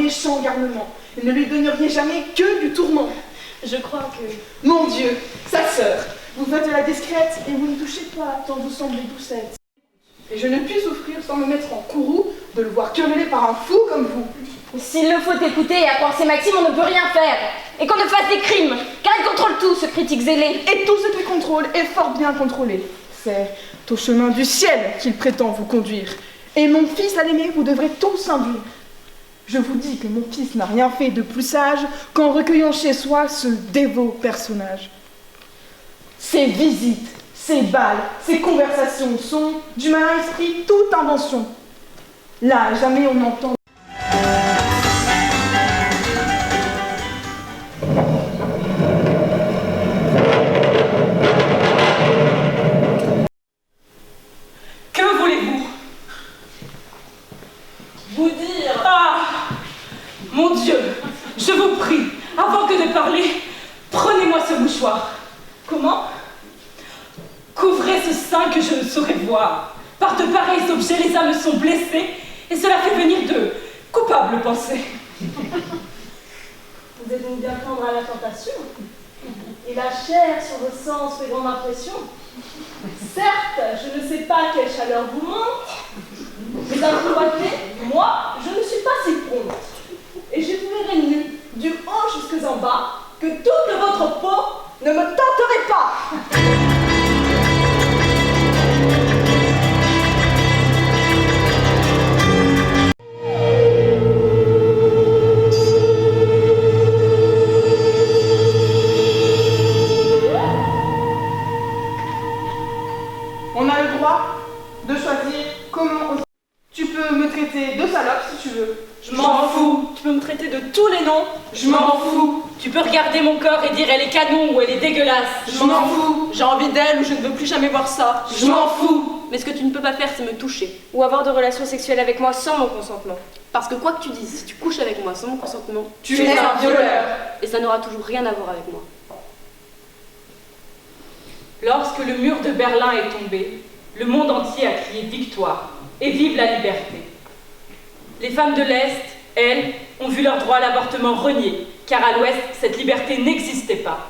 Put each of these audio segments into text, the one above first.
méchant garnement, et ne lui donneriez jamais que du tourment. Je crois que... Mon Dieu, sa sœur, vous faites la discrète et vous ne touchez pas tant vous semblez doucette. Et je ne puis souffrir sans me mettre en courroux de le voir quereller par un fou comme vous. S'il le faut écouter et à croire ses maximes, on ne peut rien faire. Et qu'on ne fasse des crimes, car il contrôle tout, ce critique zélé. Et tout ce qu'il contrôle est fort bien contrôlé. C'est au chemin du ciel qu'il prétend vous conduire. Et mon fils à l'aimer, vous devrez tous induire. Je vous dis que mon fils n'a rien fait de plus sage qu'en recueillant chez soi ce dévot personnage. Ses visites, ses balles, ses conversations sont, du malin esprit, toute invention. Là, jamais on n'entend. Que voulez-vous? Vous dire... Ah! Mon Dieu, je vous prie, avant que de parler, prenez-moi ce mouchoir. Comment? Couvrez ce sein que je ne saurais voir. Par de pareils objets, les âmes sont blessées, et cela fait venir de coupables pensées. Vous êtes donc bien prendre à la tentation. Et la chair sur vos sens fait grande impression. Certes, je ne sais pas quelle chaleur vous monte, mais à vous droiter, moi, je ne suis pas si prompte. Et je vous verrai nu, du haut jusque en bas, que toute votre peau ne me tenterait pas. On a le droit de choisir comment on... Tu peux me traiter de salope si tu veux. Je m'en fous. Tu peux me traiter de tous les noms. Je m'en fous. Tu peux regarder mon corps et dire elle est canon ou elle est dégueulasse. Je m'en fous. J'ai envie d'elle ou je ne veux plus jamais voir ça. Je m'en fous. Mais ce que tu ne peux pas faire, c'est me toucher. Ou avoir de relations sexuelles avec moi sans mon consentement. Parce que quoi que tu dises, si tu couches avec moi sans mon consentement, Tu es un violeur. et ça n'aura toujours rien à voir avec moi. Lorsque le mur de Berlin est tombé, le monde entier a crié victoire et vive la liberté. Les femmes de l'Est, elles, ont vu leur droit à l'avortement renié, car à l'Ouest, cette liberté n'existait pas.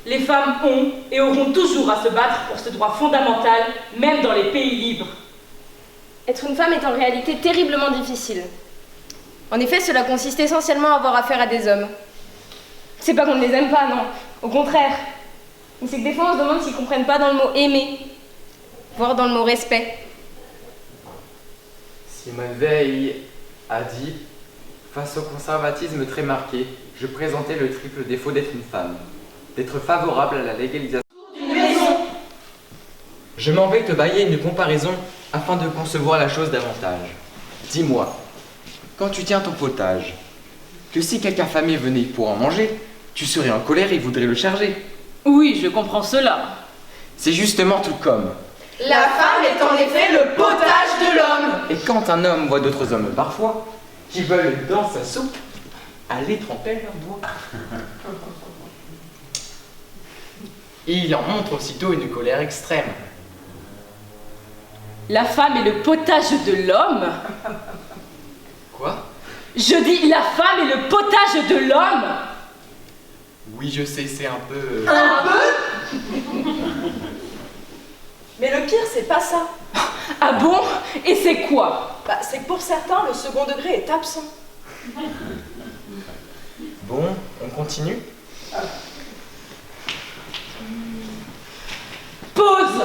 Les femmes ont et auront toujours à se battre pour ce droit fondamental, même dans les pays libres. Être une femme est en réalité terriblement difficile. En effet, cela consiste essentiellement à avoir affaire à des hommes. C'est pas qu'on ne les aime pas, non. Au contraire. Mais c'est que des fois, on se demande s'ils comprennent pas dans le mot aimer, voire dans le mot respect. Simone Veil a dit « Face au conservatisme très marqué, je présentais le triple défaut d'être une femme. D'être favorable à la légalisation d'une maison. Je m'en vais te bailler une comparaison afin de concevoir la chose davantage. Dis-moi, quand tu tiens ton potage, que si quelqu'un affamé venait pour en manger, tu serais en colère et voudrais le charger. Oui, je comprends cela. C'est justement tout comme. La femme est en effet le potage de l'homme. Et quand un homme voit d'autres hommes parfois, qui veulent dans sa soupe, aller tremper leurs doigts. Il en montre aussitôt une colère extrême. La femme est le potage de l'homme. Quoi? Je dis la femme est le potage de l'homme. Oui, je sais, c'est un peu... Un peu? Mais le pire, c'est pas ça. Ah bon? Et c'est quoi? Bah, c'est que pour certains, le second degré est absent. Bon, on continue? Pause!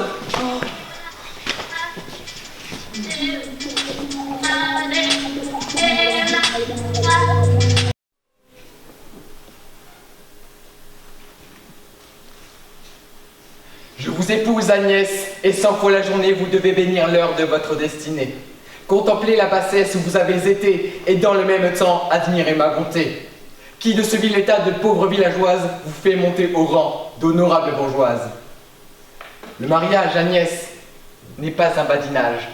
Je vous épouse, Agnès, et 100 fois la journée, vous devez bénir l'heure de votre destinée. Contemplez la bassesse où vous avez été, et dans le même temps, admirez ma bonté. Qui de ce vil état de pauvre villageoise vous fait monter au rang d'honorable bourgeoise? Le mariage, Agnès, n'est pas un badinage.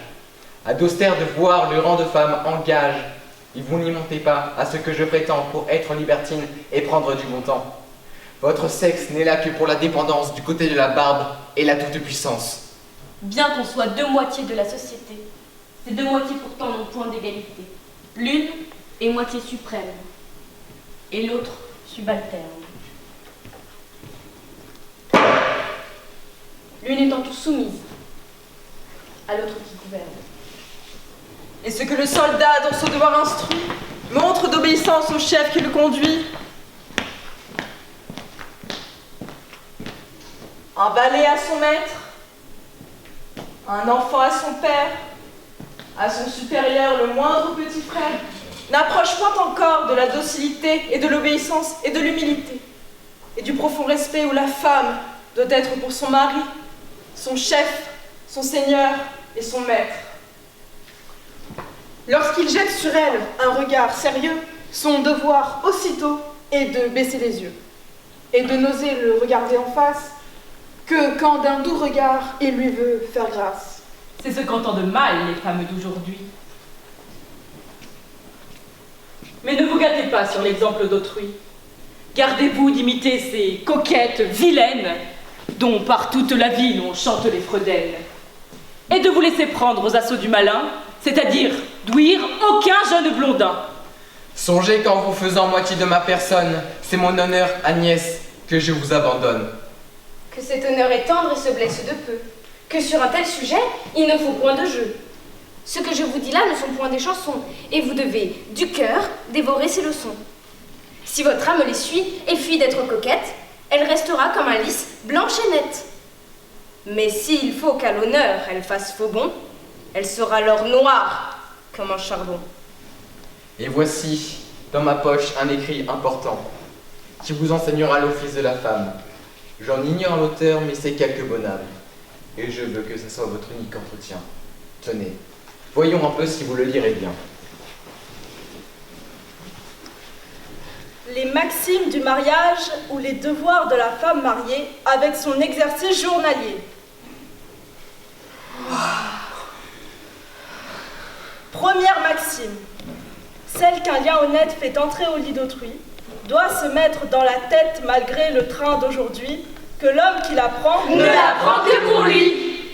À d'austères devoirs, le rang de femme engage. Et vous n'y montez pas à ce que je prétends pour être libertine et prendre du bon temps. Votre sexe n'est là que pour la dépendance du côté de la barbe et la toute-puissance. Bien qu'on soit deux moitiés de la société, ces deux moitiés pourtant n'ont point d'égalité. L'une et moitié suprême, et l'autre subalterne. L'une étant toute soumise, à l'autre qui gouverne. Et ce que le soldat, dans son devoir instruit, montre d'obéissance au chef qui le conduit. Un valet à son maître, un enfant à son père, à son supérieur le moindre petit frère, n'approche point encore de la docilité et de l'obéissance et de l'humilité, et du profond respect où la femme doit être pour son mari, son chef, son seigneur et son maître. Lorsqu'il jette sur elle un regard sérieux, son devoir aussitôt est de baisser les yeux et de n'oser le regarder en face que quand d'un doux regard il lui veut faire grâce. C'est ce qu'entendent mal les femmes d'aujourd'hui. Mais ne vous gâtez pas sur l'exemple d'autrui. Gardez-vous d'imiter ces coquettes vilaines dont par toute la ville on chante les fredaines. Et de vous laisser prendre aux assauts du malin, c'est-à-dire d'ouïr aucun jeune blondin. Songez qu'en vous faisant moitié de ma personne, c'est mon honneur, Agnès, que je vous abandonne. Que cet honneur est tendre et se blesse de peu. Que sur un tel sujet, il ne faut point de jeu. Ce que je vous dis là ne sont point des chansons, et vous devez, du cœur, dévorer ces leçons. Si votre âme les suit et fuit d'être coquette, elle restera comme un lys, blanche et nette. Mais s'il faut qu'à l'honneur elle fasse faux bond, elle sera alors noire comme un charbon. Et voici, dans ma poche, un écrit important, qui vous enseignera l'office de la femme. J'en ignore l'auteur, mais c'est quelque bonne âme. Et je veux que ce soit votre unique entretien. Tenez, voyons un peu si vous le lirez bien. Les maximes du mariage ou les devoirs de la femme mariée avec son exercice journalier. Première maxime. Celle qu'un lien honnête fait entrer au lit d'autrui doit se mettre dans la tête malgré le train d'aujourd'hui que l'homme qui la prend Ne la prend que pour lui.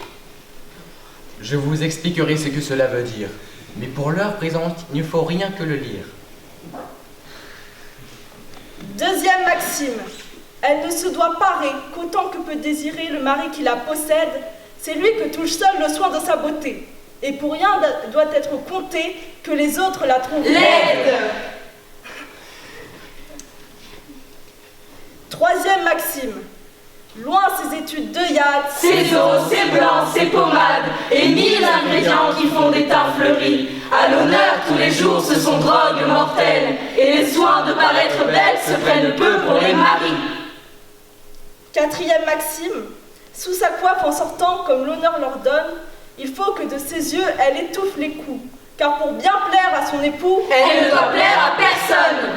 Je vous expliquerai ce que cela veut dire, mais pour l'heure présente, il ne faut rien que le lire. Deuxième maxime. Elle ne se doit parer qu'autant que peut désirer le mari qui la possède, c'est lui que touche seul le soin de sa beauté. Et pour rien doit être compté que les autres la trouvent laide. Troisième maxime. Loin ces études d'œillade, Ces eaux, ces blancs, ces pommades, et mille ingrédients qui font des teints fleuris. À l'honneur tous les jours, ce sont drogues mortelles, et les soins de paraître belles se prennent peu pour les maris. Quatrième maxime. Sous sa coiffe en sortant comme l'honneur leur donne, il faut que de ses yeux elle étouffe les coups, car pour bien plaire à son époux, Elle ne doit plaire à personne.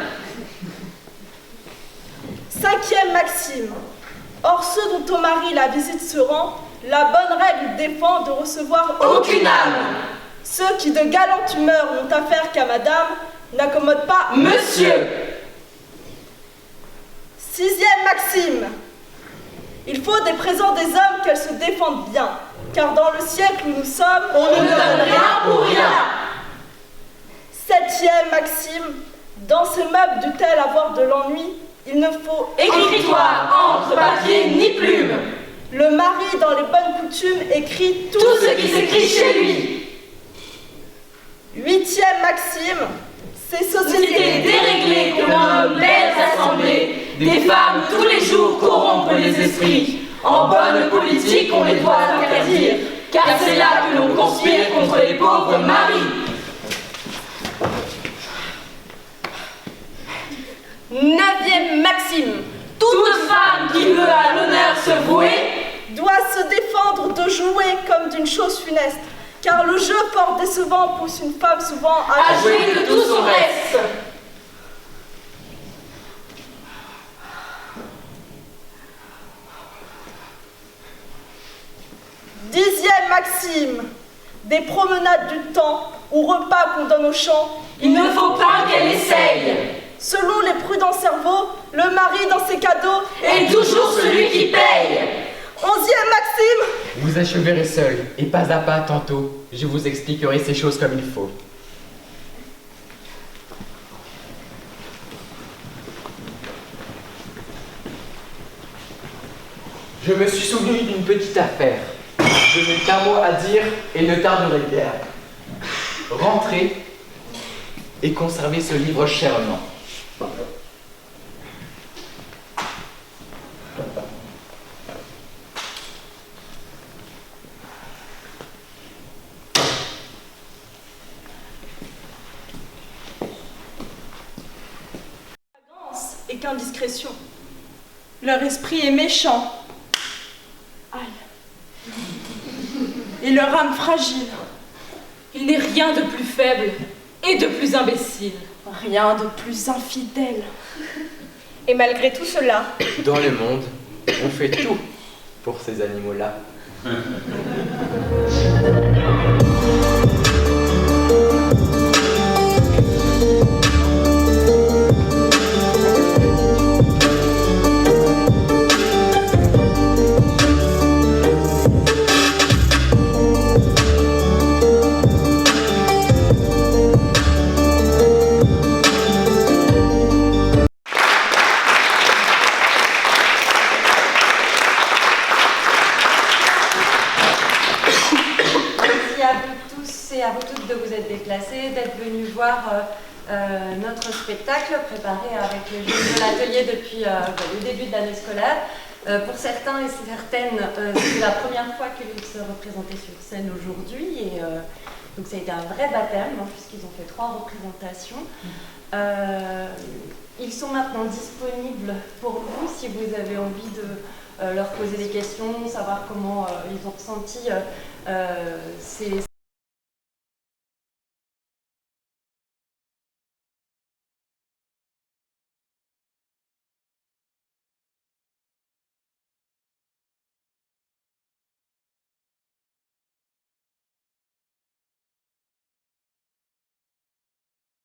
Cinquième maxime. Or ceux dont au mari la visite se rend, la bonne règle défend de recevoir Aucune âme. Ceux qui de galante humeur n'ont affaire qu'à madame n'accommodent pas Monsieur. Sixième maxime. Il faut des présents des hommes qu'elles se défendent bien, car dans le siècle où nous sommes, On ne donne rien pour rien. Septième maxime. Dans ces meubles dût-elle avoir de l'ennui, il ne faut Écritoire, encre, papier, ni plume. Le mari, dans les bonnes coutumes, écrit Tout ce qui s'écrit chez lui. Huitième maxime. Ces sociétés Société déréglée qu'on nomme belles assemblées, des femmes tous les jours corrompent les esprits. En bonne politique, on les doit interdire, car c'est là que l'on conspire contre les pauvres maris. Neuvième maxime. Toute femme qui veut à l'honneur se vouer doit se défendre de jouer comme d'une chose funeste, car le jeu fort décevant pousse une femme souvent à jouer de tout son reste. Dixième maxime. Des promenades du temps ou repas qu'on donne aux champs, Il ne faut pas qu'elle essaye. selon les prudents cerveaux, le mari dans ses cadeaux Et toujours celui qui paye. Onzième maxime. Vous acheverez seul, et pas à pas tantôt, je vous expliquerai ces choses comme il faut. Je me suis souvenu d'une petite affaire. Je n'ai qu'un mot à dire et ne tarderai guère. Rentrez et conservez ce livre chèrement. Et qu'indiscrétion. Leur esprit est méchant. Aïe. Et leur âme fragile. Il n'est rien de plus faible et de plus imbécile. Rien de plus infidèle. Et malgré tout cela, Dans le monde, on fait tout pour ces animaux-là. Merci à vous tous et à vous toutes de vous être déplacés, d'être venus voir notre spectacle préparé avec les jeunes de l'atelier depuis le début de l'année scolaire. Pour certains et certaines, c'est la première fois qu'ils se représentaient sur scène aujourd'hui et donc ça a été un vrai baptême puisqu'ils ont fait 3 représentations. Ils sont maintenant disponibles pour vous si vous avez envie de leur poser des questions, savoir comment ils ont ressenti ces